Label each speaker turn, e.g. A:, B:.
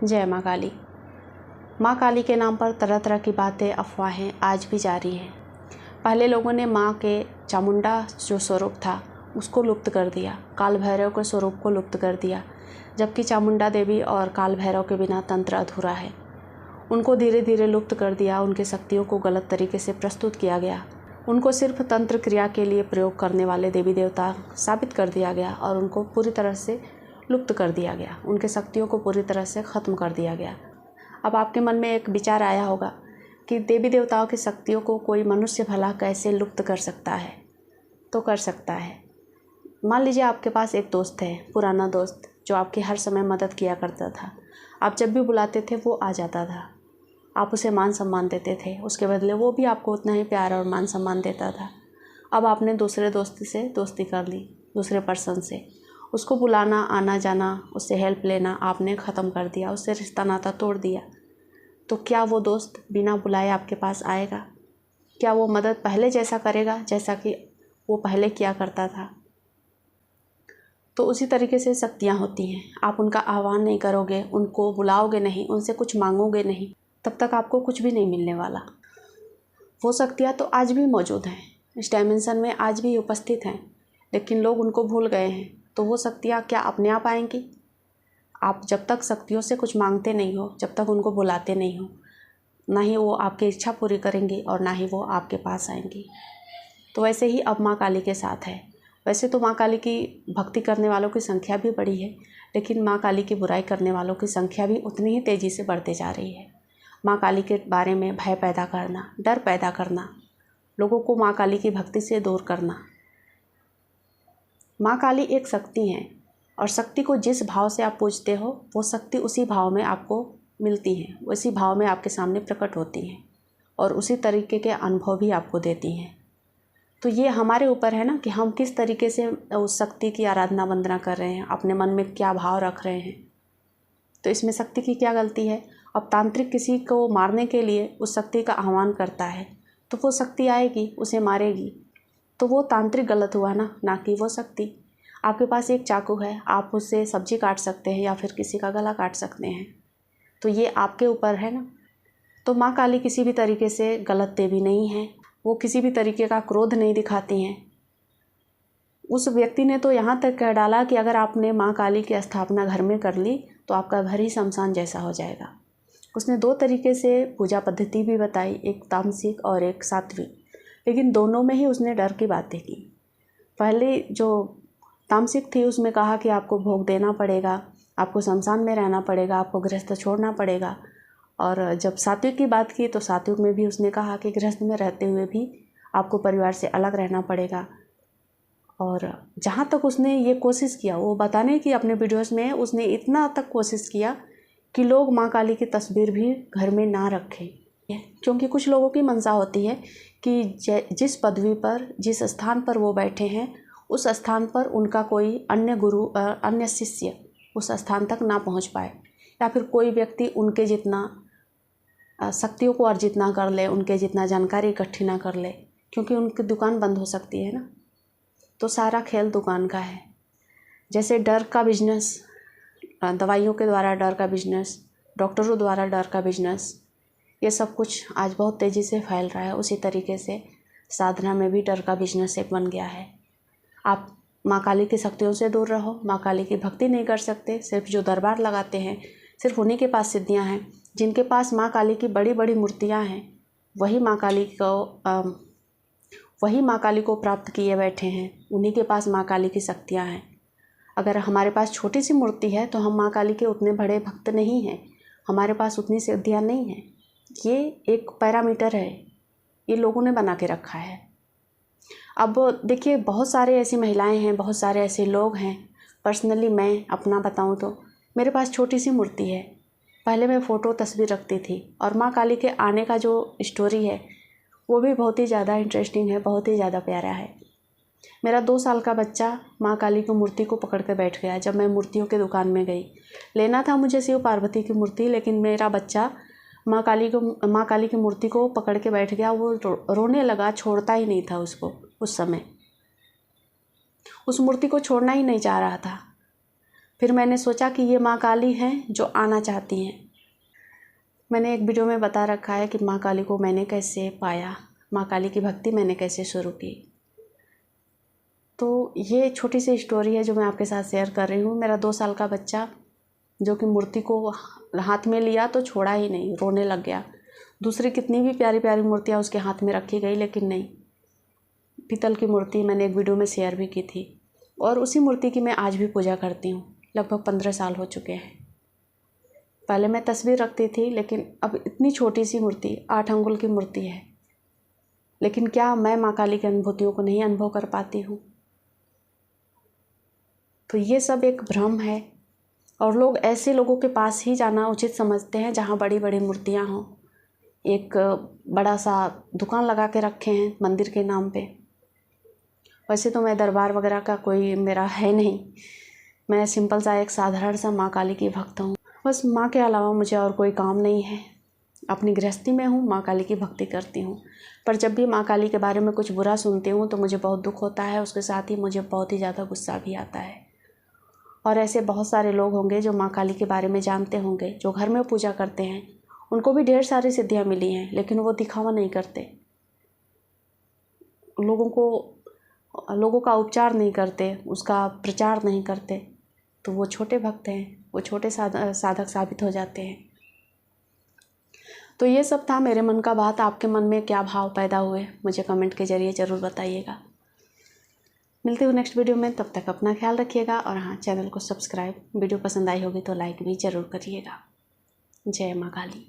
A: जय माँ काली। माँ काली के नाम पर तरह तरह की बातें, अफवाहें आज भी जारी हैं। पहले लोगों ने माँ के चामुंडा जो स्वरूप था उसको लुप्त कर दिया, काल भैरव के स्वरूप को लुप्त कर दिया, जबकि चामुंडा देवी और काल भैरव के बिना तंत्र अधूरा है। उनको धीरे धीरे लुप्त कर दिया, उनके शक्तियों को गलत तरीके से प्रस्तुत किया गया, उनको सिर्फ तंत्र क्रिया के लिए प्रयोग करने वाले देवी देवता साबित कर दिया गया और उनको पूरी तरह से लुप्त कर दिया गया, उनके शक्तियों को पूरी तरह से ख़त्म कर दिया गया। अब आपके मन में एक विचार आया होगा कि देवी देवताओं की शक्तियों को कोई मनुष्य भला कैसे लुप्त कर सकता है। तो कर सकता है। मान लीजिए आपके पास एक दोस्त है, पुराना दोस्त, जो आपकी हर समय मदद किया करता था। आप जब भी बुलाते थे वो आ जाता था, आप उसे मान सम्मान देते थे, उसके बदले वो भी आपको उतना ही प्यार और मान सम्मान देता था। अब आपने दूसरे दोस्त से दोस्ती कर ली, दूसरे पर्सन से। उसको बुलाना, आना जाना, उससे हेल्प लेना आपने ख़त्म कर दिया, उससे रिश्ता नाता तोड़ दिया। तो क्या वो दोस्त बिना बुलाए आपके पास आएगा? क्या वो मदद पहले जैसा करेगा जैसा कि वो पहले किया करता था? तो उसी तरीके से शक्तियाँ होती हैं। आप उनका आह्वान नहीं करोगे, उनको बुलाओगे नहीं, उनसे कुछ मांगोगे नहीं, तब तक आपको कुछ भी नहीं मिलने वाला। वो शक्तियाँ तो आज भी मौजूद हैं, इस डायमेंशन में आज भी उपस्थित हैं, लेकिन लोग उनको भूल गए हैं। तो वो शक्तियाँ क्या अपने आप आएंगी? आप जब तक शक्तियों से कुछ मांगते नहीं हो, जब तक उनको बुलाते नहीं हो, ना ही वो आपकी इच्छा पूरी करेंगी और ना ही वो आपके पास आएंगी। तो वैसे ही अब माँ काली के साथ है। वैसे तो माँ काली की भक्ति करने वालों की संख्या भी बढ़ी है, लेकिन माँ काली की बुराई करने वालों की संख्या भी उतनी ही तेज़ी से बढ़ते जा रही है। माँ काली के बारे में भय पैदा करना, डर पैदा करना, लोगों को माँ काली की भक्ति से दूर करना। माँ काली एक शक्ति है और शक्ति को जिस भाव से आप पूजते हो वो शक्ति उसी भाव में आपको मिलती है, उसी भाव में आपके सामने प्रकट होती हैं और उसी तरीके के अनुभव भी आपको देती हैं। तो ये हमारे ऊपर है ना कि हम किस तरीके से उस शक्ति की आराधना वंदना कर रहे हैं, अपने मन में क्या भाव रख रहे हैं। तो इसमें शक्ति की क्या गलती है? अब तांत्रिक किसी को मारने के लिए उस शक्ति का आह्वान करता है तो वो शक्ति आएगी, उसे मारेगी। तो वो तांत्रिक गलत हुआ ना कि वो शक्ति। आपके पास एक चाकू है, आप उससे सब्जी काट सकते हैं या फिर किसी का गला काट सकते हैं, तो ये आपके ऊपर है ना। तो माँ काली किसी भी तरीके से गलत देवी नहीं है, वो किसी भी तरीके का क्रोध नहीं दिखाती हैं। उस व्यक्ति ने तो यहाँ तक कह डाला कि अगर आपने माँ काली की स्थापना घर में कर ली तो आपका घर ही शमशान जैसा हो जाएगा। उसने दो तरीके से पूजा पद्धति भी बताई, एक तामसिक और एक सात्विक, लेकिन दोनों में ही उसने डर की बातें की। पहले जो तामसिक थी उसमें कहा कि आपको भोग देना पड़ेगा, आपको शमशान में रहना पड़ेगा, आपको गृहस्थ छोड़ना पड़ेगा। और जब सात्विक की बात की तो सात्विक में भी उसने कहा कि गृहस्थ में रहते हुए भी आपको परिवार से अलग रहना पड़ेगा। और जहाँ तक उसने ये कोशिश किया वो बताने की, अपने वीडियोस में उसने इतना तक कोशिश किया कि लोग माँ काली की तस्वीर भी घर में ना रखें, क्योंकि कुछ लोगों की मंशा होती है कि जिस पदवी पर, जिस स्थान पर वो बैठे हैं उस स्थान पर उनका कोई अन्य गुरु, अन्य शिष्य उस स्थान तक ना पहुंच पाए, या फिर कोई व्यक्ति उनके जितना शक्तियों को अर्जित ना कर ले, उनके जितना जानकारी इकट्ठी ना कर ले, क्योंकि उनकी दुकान बंद हो सकती है ना। तो सारा खेल दुकान का है। जैसे डर का बिजनेस, दवाइयों के द्वारा डर का बिजनेस, डॉक्टरों द्वारा डर का बिजनेस, ये सब कुछ आज बहुत तेज़ी से फैल रहा है। उसी तरीके से साधना में भी डर का बिजनेस एक बन गया है। आप माँ काली की शक्तियों से दूर रहो, माँ काली की भक्ति नहीं कर सकते। सिर्फ जो दरबार लगाते हैं सिर्फ उन्हीं के पास सिद्धियाँ हैं। जिनके पास माँ काली की बड़ी बड़ी मूर्तियाँ हैं वही माँ काली को प्राप्त किए बैठे हैं, उन्हीं के पास माँ काली की शक्तियाँ हैं। अगर हमारे पास छोटी सी मूर्ति है तो हम माँ काली के उतने बड़े भक्त नहीं हैं, हमारे पास उतनी सिद्धियाँ नहीं हैं। ये एक पैरामीटर है, ये लोगों ने बना के रखा है। अब देखिए, बहुत सारे ऐसी महिलाएं हैं, बहुत सारे ऐसे लोग हैं। पर्सनली मैं अपना बताऊं तो मेरे पास छोटी सी मूर्ति है। पहले मैं फ़ोटो तस्वीर रखती थी और माँ काली के आने का जो स्टोरी है वो भी बहुत ही ज़्यादा इंटरेस्टिंग है, बहुत ही ज़्यादा प्यारा है। मेरा 2 साल का बच्चा माँ काली की मूर्ति को पकड़ कर बैठ गया। जब मैं मूर्तियों की दुकान में गई, लेना था मुझे शिव पार्वती की मूर्ति, लेकिन मेरा बच्चा माँ काली की मूर्ति को पकड़ के बैठ गया। वो रोने लगा, छोड़ता ही नहीं था उसको। उस समय उस मूर्ति को छोड़ना ही नहीं चाह रहा था। फिर मैंने सोचा कि ये माँ काली हैं जो आना चाहती हैं। मैंने एक वीडियो में बता रखा है कि माँ काली को मैंने कैसे पाया, माँ काली की भक्ति मैंने कैसे शुरू की। तो ये छोटी सी स्टोरी है जो मैं आपके साथ शेयर कर रही हूँ। मेरा 2 साल का बच्चा जो कि मूर्ति को हाथ में लिया तो छोड़ा ही नहीं, रोने लग गया। दूसरी कितनी भी प्यारी प्यारी मूर्तियाँ उसके हाथ में रखी गई, लेकिन नहीं। पीतल की मूर्ति मैंने एक वीडियो में शेयर भी की थी, और उसी मूर्ति की मैं आज भी पूजा करती हूँ। लगभग 15 साल हो चुके हैं। पहले मैं तस्वीर रखती थी, लेकिन अब इतनी छोटी सी मूर्ति 8 अंगुल की मूर्ति है, लेकिन क्या मैं माँ काली की अनुभूतियों को नहीं अनुभव कर पाती हूँ? तो ये सब एक भ्रम है, और लोग ऐसे लोगों के पास ही जाना उचित समझते हैं जहाँ बड़ी बड़ी मूर्तियाँ हों। एक बड़ा सा दुकान लगा के रखे हैं मंदिर के नाम पे। वैसे तो मैं दरबार वगैरह का कोई मेरा है नहीं, मैं सिंपल सा एक साधारण सा माँ काली की भक्त हूँ। बस माँ के अलावा मुझे और कोई काम नहीं है। अपनी गृहस्थी में हूँ, माँ काली की भक्ति करती हूँ। पर जब भी माँ काली के बारे में कुछ बुरा सुनती हूँ तो मुझे बहुत दुख होता है, उसके साथ ही मुझे बहुत ही ज़्यादा गुस्सा भी आता है। और ऐसे बहुत सारे लोग होंगे जो माँ काली के बारे में जानते होंगे, जो घर में पूजा करते हैं, उनको भी ढेर सारी सिद्धियाँ मिली हैं, लेकिन वो दिखावा नहीं करते, लोगों का उपचार नहीं करते, उसका प्रचार नहीं करते। तो वो छोटे भक्त हैं, वो छोटे साधक साबित हो जाते हैं। तो ये सब था मेरे मन का बात। आपके मन में क्या भाव पैदा हुए मुझे कमेंट के ज़रिए ज़रूर बताइएगा। मिलते हुए नेक्स्ट वीडियो में, तब तक अपना ख्याल रखिएगा। और हाँ, चैनल को सब्सक्राइब, वीडियो पसंद आई होगी तो लाइक भी ज़रूर करिएगा। जय माँ काली।